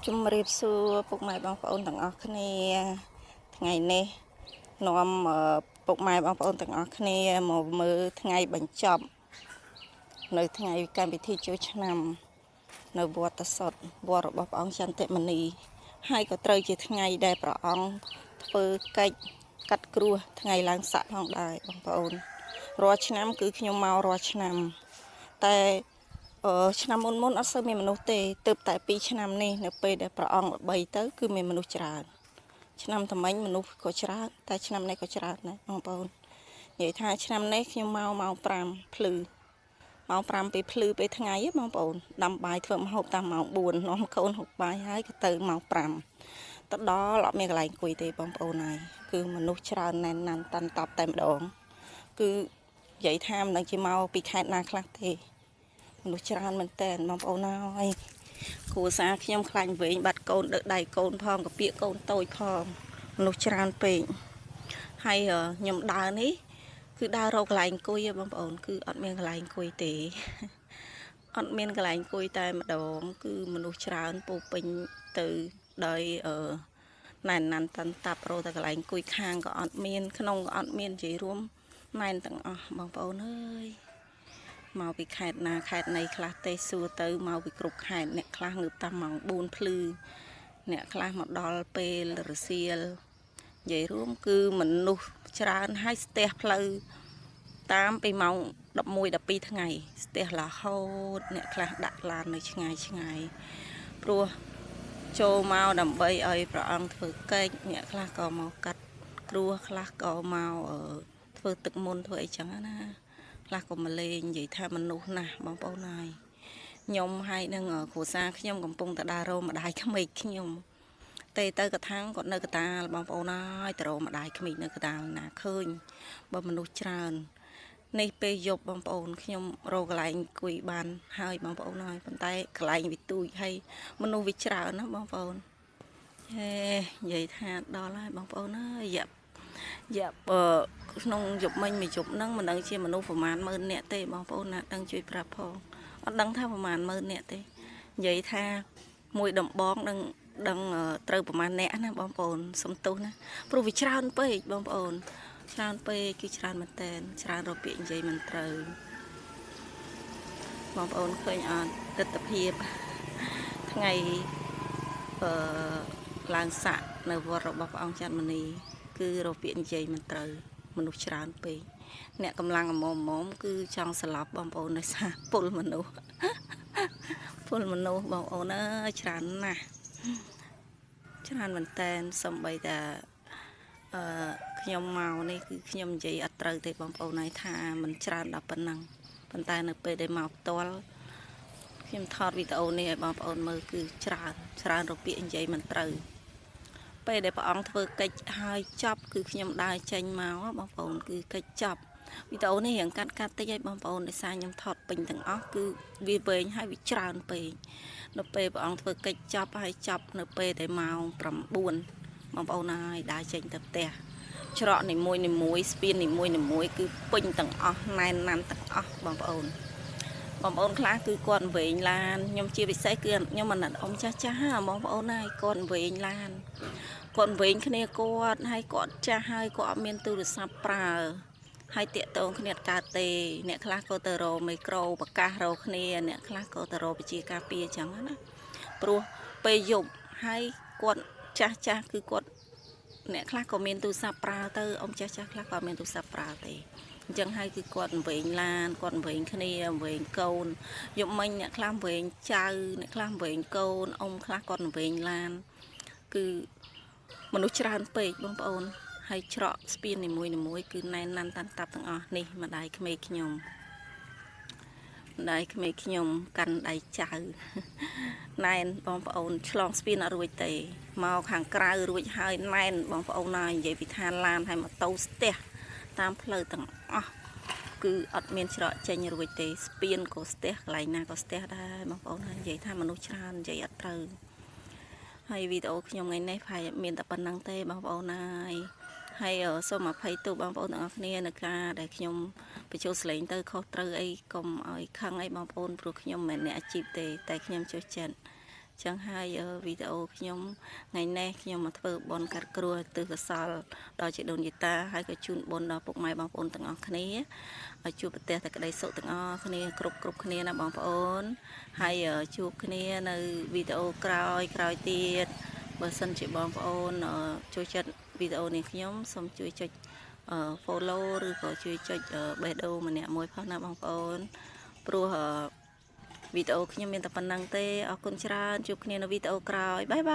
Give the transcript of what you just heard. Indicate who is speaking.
Speaker 1: ជំរាបសួរពុកម៉ែបងប្អូនទាំងអស់គ្នាថ្ងៃនេះនាំពុកម៉ែបងប្អូនទាំងអស់គ្នាមកមើលថ្ងៃបញ្ចប់នៅថ្ងៃកម្មវិធីចូលឆ្នាំនៅវត្តសុទ្ធវត្តរបស់ព្រះអង្គចន្ទមនីហើយក៏ត្រូវជាថ្ងៃដែលព្រះអង្គធ្វើកិច្ចកាត់គ្រោះថ្ងៃឡើងស័កផងដែរបងប្អូនរាល់ឆ្នាំគឺខ្ញុំមករាល់ឆ្នាំតែឆ្នាំមុនអត់សូវមានមនុស្សទេទើបតែ2ឆ្នាំនេះនៅពេលដែលព្រះអង្គល្បីទៅគឺមានមនុស្សច្រើនឆ្នាំថ្មីមនុស្សក៏ច្រើនតែឆ្នាំនេះក៏ច្រើនដែរបងប្អូននិយាយថាឆ្នាំនេះខ្ញុំមកម៉ោង5ភ្លឺម៉ោង5ពេលភ្លឺពេលថ្ងៃហ៎បងប្អូនដាំបាយធ្វើម្ហូបតាមម៉ោង4នាំកូនហូបបាយហើយក៏ទៅម៉ោង5ទៅដល់អត់មានកន្លែងអង្គុយទេបងប្អូនហើយគឺមនុស្សច្រើនណែនណាន់តាន់តាប់តែម្ដងគឺនិយាយថាមិនដឹងជាមកពីខេត្តណាខ្លះទេមនុស្សច្រើនមែនតើបងប្អូនហើយគ្រួសារខ្ញុំខ្លាញ់វែងបាត់កូនដឹកដៃកូនផងកាពីកូនតូចផងមនុស្សច្រើនពេកហើយខ្ញុំដើរនេះគឺដើររកកន្លែងអង្គុយបងប្អូនគឺអត់មានកន្លែងអង្គុយទេអត់មានកន្លែងអង្គុយតែម្ដងគឺមនុស្សច្រើនពោពេញទៅដោយណែនណាន់តាន់តាប់រកតែកន្លែងអង្គុយខាងក៏អត់មានក្នុងក៏អត់មាននិយាយរួមណែនទាំងអស់បងប្អូនអើយមកពីខេត្តណាខេត្តណីខ្លះទេសួរទៅមកពីគ្រប់ខេត្តអ្នកខ្លះងើបតាមម៉ោង4ភ្លឺអ្នកខ្លះមកដល់ពេលរសៀលនិយាយរួមគឺមនុស្សច្រើនហើយស្ទះផ្លូវតាមពីម៉ោង11 12ថ្ងៃស្ទះរហូតអ្នកខ្លះដាក់ឡាននៅឆ្ងាយព្រោះចូលមកដើម្បីឲ្យព្រះអង្គធ្វើកិច្ចអ្នកខ្លះក៏មកកាត់គ្រោះខ្លះក៏មកធ្វើទឹកមុនធ្វើអីចឹងណាខ្លះក៏មកលេងនិយាយថាមនុស្សណាស់បងប្អូនហើយខ្ញុំហើយនឹងគ្រួសារខ្ញុំកំពុងតែដើររកម្ដាយក្មេកខ្ញុំទៅកថាងគាត់នៅកតាលបងប្អូនហើយទៅរកម្ដាយក្មេកនៅកតាលណាឃើញបើមនុស្សច្រើននេះពេលយប់បងប្អូនខ្ញុំរកកន្លែងអង្គុយបានហើយបងប្អូនហើយប៉ុន្តែកន្លែងវាទូចហើយមនុស្សវាច្រើនណាបងប្អូនហេនិយាយថាដល់ហើយបងប្អូនអើយយ៉ាប់ក្នុងយប់មិញមួយយប់ហ្នឹងមិនដឹងជាមនុស្សប្រមាណ10000នាក់ទេបងប្អូនណាដឹងជួយប្រាប់ផងអត់ដឹងថាប្រមាណ10000នាក់ទេនិយាយថាមួយដំបងដឹងត្រូវប្រមាណអ្នកណាបងប្អូនសំទោសណាព្រោះវាច្រើនពេកបងប្អូនច្រើនពេកគឺច្រើនមែនតើច្រើនរកពាក្យនិយាយមិនត្រូវបងប្អូនឃើញអត់ទស្សនភាពថ្ងៃឡើងស័កនៅវត្តរបស់ព្រះអង្គចន្ទមនីគឺរកពាក្យនិយាយមិនត្រូវមនុស្សច្រើនពេកអ្នកកម្លាំងអមមគឺចង់ស្លាប់បងប្អូនដោយសារពលមនុស្សបងប្អូនអើយច្រើនណាស់ច្រើនមែនតើសំបីតាខ្ញុំមកនេះគឺខ្ញុំនិយាយអត់ត្រូវទេបងប្អូនហើយថាមិនច្រើនដល់ប៉ុណ្ណឹងប៉ុន្តែនៅពេលដែលមកផ្ទាល់ខ្ញុំថតវីដេអូនេះឲ្យបងប្អូនមើលគឺច្រើនរកពាក្យនិយាយមិនត្រូវពេលដែលព្រះអង្គធ្វើកិច្ចហើយចប់គឺខ្ញុំដើរចេញមកបងប្អូនគឺកិច្ចចប់វីដេអូនេះរៀងកាត់តិចឲ្យបងប្អូនដោយសារខ្ញុំថតពេញទាំងអស់គឺវាវែងហើយវាច្រើនពេកនៅពេលព្រះអង្គធ្វើកិច្ចចប់ហើយចប់នៅពេលតែម៉ោង9បងប្អូនហើយដើរចេញទៅផ្ទះច្រកនីមួយស្ពាននីមួយគឺពេញទាំងអស់ណែនណាន់ទាំងអស់បងប្អូនខ្លះគឺគាត់វែងឡានខ្ញុំជាពិសេសគឺខ្ញុំមិនអត់ចាស់បងប្អូនហើយគាត់វែងឡានគាត់វែងគ្នាគាត់ហើយគាត់ចាស់ហើយគាត់អត់មានទូរស័ព្ទប្រើហើយតាកតងគ្នាកើតទេអ្នកខ្លះក៏ទៅរកមីក្រូប្រកាសរកគ្នាអ្នកខ្លះក៏ទៅរកវិជាការពារអញ្ចឹងណាព្រោះពេលយប់ហើយគាត់ចាស់គឺគាត់អ្នកខ្លះក៏មានទូរស័ព្ទប្រើទៅអ៊ំចាស់ខ្លះក៏មានទូរស័ព្ទប្រើទេអញ្ចឹងហើយគឺគាត់វែងឡានគាត់វែងគ្នាវែងកូនយប់មិញអ្នកខ្លះវែងចៅអ្នកខ្លះវែងកូនអ៊ំខ្លះគាត់វែងឡានគឺមនុស្សច្រើនពេកបងប្អូនហើយច្រកស្ពាននីមួយគឺណែនណាន់តាន់តាប់ទាំងអស់នេះម្ដាយក្មេកខ្ញុំកាន់ដៃចៅណែនបងប្អូនឆ្លងស្ពានអត់រួចទេមកខាងក្រៅរួចហើយណែនបងប្អូនណានិយាយពីឋានឡានហើយម៉ូតូស្ទះតាមផ្លូវទាំងអស់គឺអត់មានច្រកចេញរួចទេស្ពានក៏ស្ទះកន្លែងណាក៏ស្ទះដែរបងប្អូនហើយនិយាយថាមនុស្សច្រើននិយាយអត់ត្រូវហើយវីដេអូខ្ញុំថ្ងៃនេះប្រហែលមានតែប៉ុណ្្នឹងទេបងប្អូនហើយសូមអភ័យទោសបងប្អូនទាំងអស់គ្នានៅការដែលខ្ញុំបញ្ចូលសលេងទៅខុសត្រូវអីកុំឲ្យខឹងអីបងប្អូនព្រោះខ្ញុំមិនមែនអ្នកអាជីពទេតែខ្ញុំចូលចិត្ត ចឹងហើយវីដេអូខ្ញុំថ្ងៃនេះខ្ញុំមកធ្វើបន់កាត់គ្រួទិសកសលដល់ជីដូនជីតាហើយក៏ជូនបន់ដល់ពុកម៉ែបងប្អូនទាំងអស់គ្នាឲ្យជួបប្រទះតែក្តីសុខទាំងអស់គ្នាគ្រប់គ្នាណាបងប្អូនហើយជួបគ្នានៅវីដេអូក្រោយទៀតបើសិនជាបងប្អូនចូលចិត្តវីដេអូនេះខ្ញុំសូមជួយចុចfollow ឬក៏ជួយចុចបេះដូងម្នាក់មួយផងណាបងប្អូនព្រោះវីដេអូខ្ញុំមានតែប៉ុណ្្នឹងទេអរគុណច្រើនជួបគ្នានៅវីដេអូក្រោយបាយបាយ